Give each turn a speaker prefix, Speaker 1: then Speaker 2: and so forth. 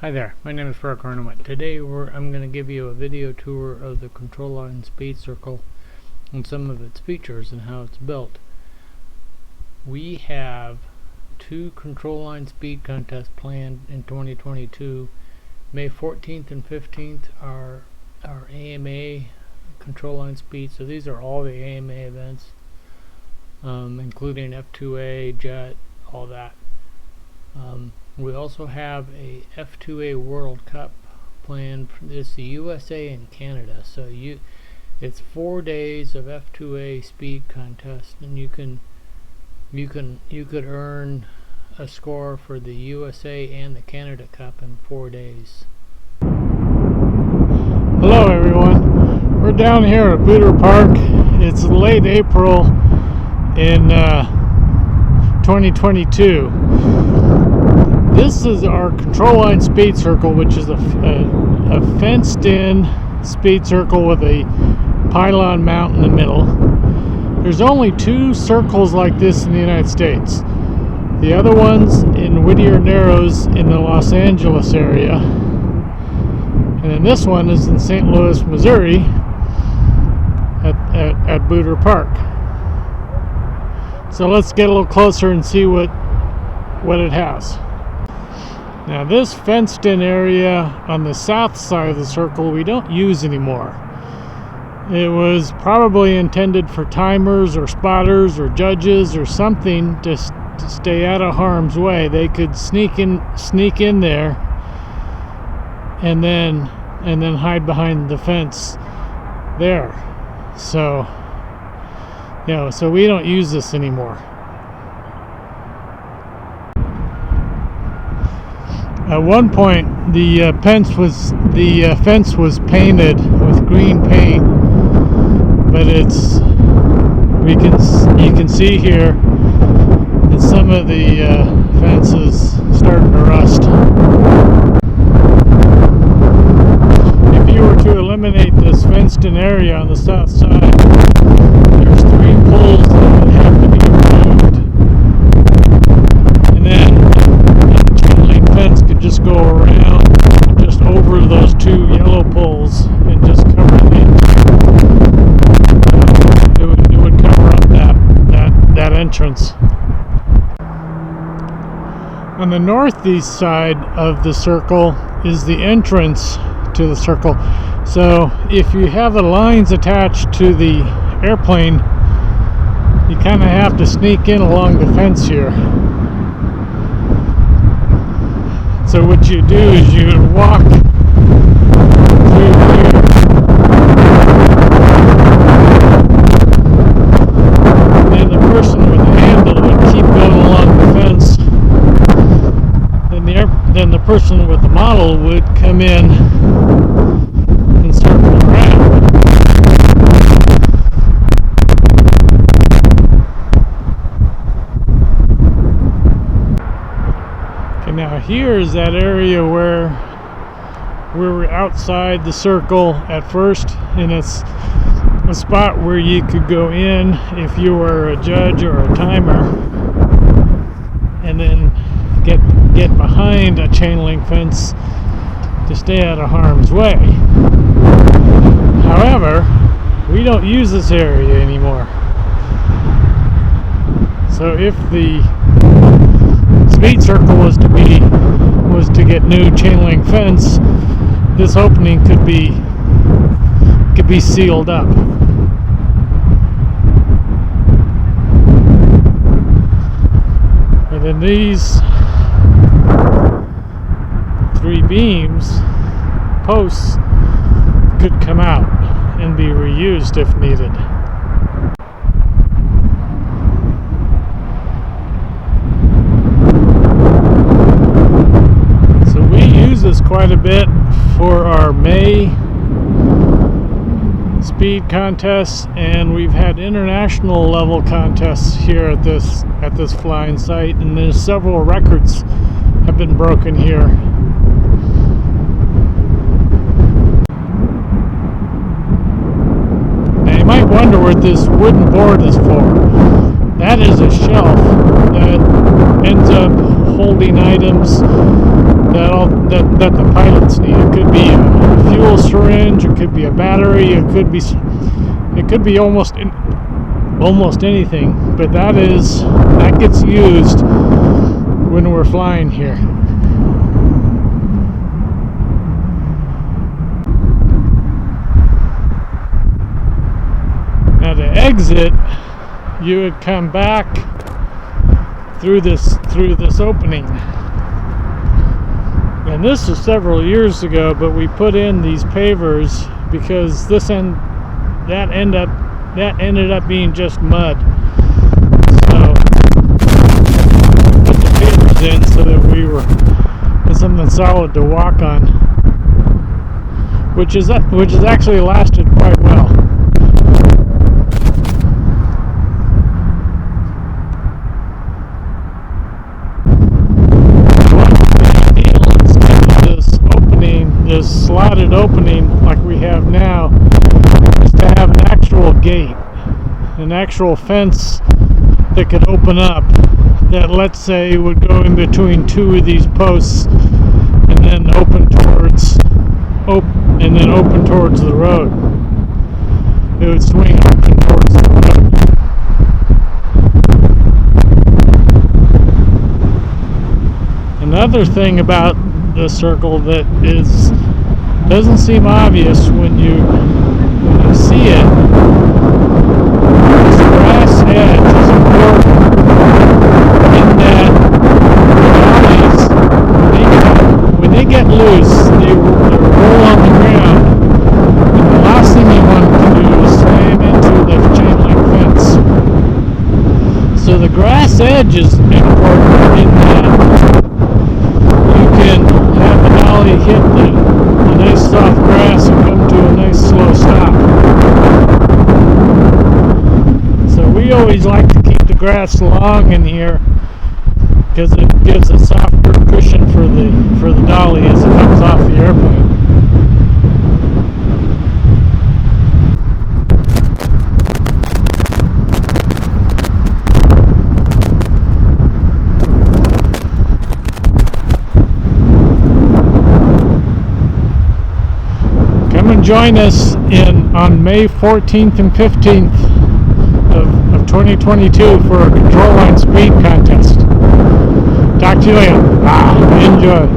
Speaker 1: Hi there, my name is Cronenwett. Today I'm going to give you a video tour of the control line speed circle and some of its features and how it's built. We have two control line speed contests planned in 2022. May 14th and 15th are our AMA control line speed, so these are all the AMA events, including F2A, jet, all that. We also have a F2A World Cup planned. It's the USA and Canada, so it's 4 days of F2A speed contest, and you could earn a score for the USA and the Canada Cup in 4 days.
Speaker 2: Hello everyone, we're down here at Booter Park. It's late April in 2022. This is our control line speed circle, which is a fenced-in speed circle with a pylon mount in the middle. There's only two circles like this in the United States. The other one's in Whittier Narrows in the Los Angeles area. And then this one is in St. Louis, Missouri at Booter Park. So let's get a little closer and see what it has. Now this fenced-in area on the south side of the circle we don't use anymore. It was probably intended for timers or spotters or judges or something to stay out of harm's way. They could sneak in there and then hide behind the fence there. So so we don't use this anymore. At one point, the fence was painted with green paint, but you can see here that some of the fence is starting to rust. If you were to eliminate this fenced-in area on the south side, there's 3 poles that would have to be removed, and then fence could just go around just over those 2 yellow poles and just cover it would cover up that entrance. On the northeast side of the circle is the entrance to the circle. So if you have the lines attached to the airplane, you kind of have to sneak in along the fence here. So what you do is you walk through here, and the person with the handle would keep going along the fence. Then the person with the model would come in and circle around. Now here is that area where we were outside the circle at first, and it's a spot where you could go in if you were a judge or a timer, and then get behind a chain link fence to stay out of harm's way. However, we don't use this area anymore. So if the speed circle was to get new chain link fence, this opening could be sealed up. And then these 3 posts could come out and be reused if needed. This quite a bit for our May speed contests, and we've had international level contests here at this flying site, and there's several records have been broken here. Now you might wonder what this wooden board is for. That is a shelf that ends up holding items that that the pilots need. It could be a fuel syringe, it could be a battery, it could be almost anything. But that gets used when we're flying here. Now to exit, you would come back through this opening. And this was several years ago, but we put in these pavers because that ended up being just mud. So put the pavers in so that we were had something solid to walk on, which has actually lasted quite well. This slotted opening like we have now is to have an actual gate, an actual fence that could open up, that, let's say, would go in between two of these posts and then open towards the road. It would swing open towards the road. Another thing about the circle that doesn't seem obvious when you see it, this grass edge is important in that the when they get loose, they roll on the ground, and the last thing you want to do is slam into the chain link fence. So the grass edge is important in that you can have the dolly hit the nice soft grass and come to a nice slow stop. So we always like to keep the grass long in here because it gives a softer cushion for the dolly as it comes off the airplane. Join us on May 14th and 15th of 2022 for a control line speed contest. Talk to you later. Enjoy.